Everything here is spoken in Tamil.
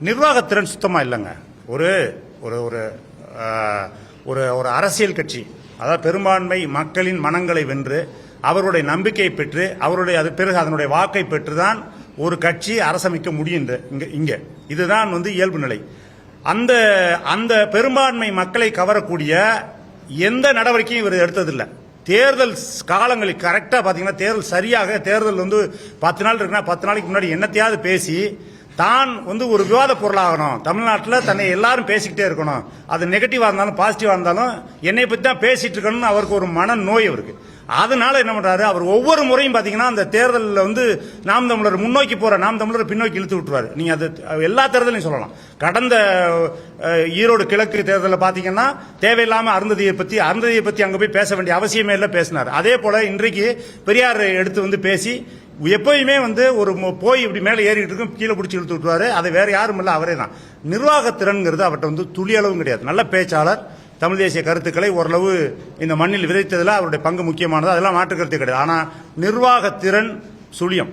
நிர்வாகத்திறன் சுத்தமா இல்லைங்க. ஒரு ஒரு ஒரு ஒரு ஒரு அரசியல் கட்சி, அதாவது பெரும்பான்மை மக்களின் மனங்களை வென்று அவருடைய நம்பிக்கையை பெற்று அவருடைய அது பிறகு அதனுடைய வாக்கை பெற்றுதான் ஒரு கட்சி அரசமைக்க முடியும். இங்க இதுதான் இயல்பு நிலை. அந்த அந்த பெரும்பான்மை மக்களை கவரக்கூடிய எந்த நடவடிக்கையும் இவர் எடுத்ததில்லை. தேர்தல் காலங்களில் கரெக்டா பாத்தீங்கன்னா தேர்தல் 10 நாள் இருக்குன்னா 10 நாளைக்கு முன்னாடி என்னத்தையாவது பேசி தான் ஒரு விவாத பொருளாகணும். தமிழ்நாட்டில் தன்னை எல்லாரும் பேசிக்கிட்டே இருக்கணும். அது நெகட்டிவா இருந்தாலும் பாசிட்டிவா இருந்தாலும் என்னை பத்தி தான் பேசிட்டு இருக்கணும்னு அவருக்கு ஒரு மன நோய் அவருக்கு. அதனால என்ன பண்றாரு, அவர் ஒவ்வொரு முறையும் பாத்தீங்கன்னா அந்த தேர்தலில் நாம் தமிழர் முன்னோக்கி போற நாம் தமிழர் பின்னோக்கி இழுத்து விட்டுருவாரு. நீங்க அது எல்லா தேர்தலையும் சொல்லலாம். கடந்த ஈரோடு கிழக்கு தேர்தலில் பாத்தீங்கன்னா தேவையில்லாம அருந்ததியை பத்தி அங்க போய் பேச வேண்டிய அவசியமே இல்லை, பேசினார். அதே போல இன்றைக்கு பெரியார் எடுத்து பேசி எப்பயுமே ஒரு போய் இப்படி மேலே ஏறிட்டு இருக்கும், கீழே பிடிச்சி இழுத்து விட்டுருவாரு. அது வேற யாரும் இல்லை, அவரே தான். நிர்வாகத்திறன்கிறது அவர்கிட்ட துளி அளவும் கிடையாது. நல்ல பேச்சாளர், தமிழ் தேசிய கருத்துக்களை ஓரளவு இந்த மண்ணில் விதைத்ததில் அவருடைய பங்கு முக்கியமானது, அதெல்லாம் மாற்று கருத்து கிடையாது. ஆனால் நிர்வாகத்திறன் சுழியம்.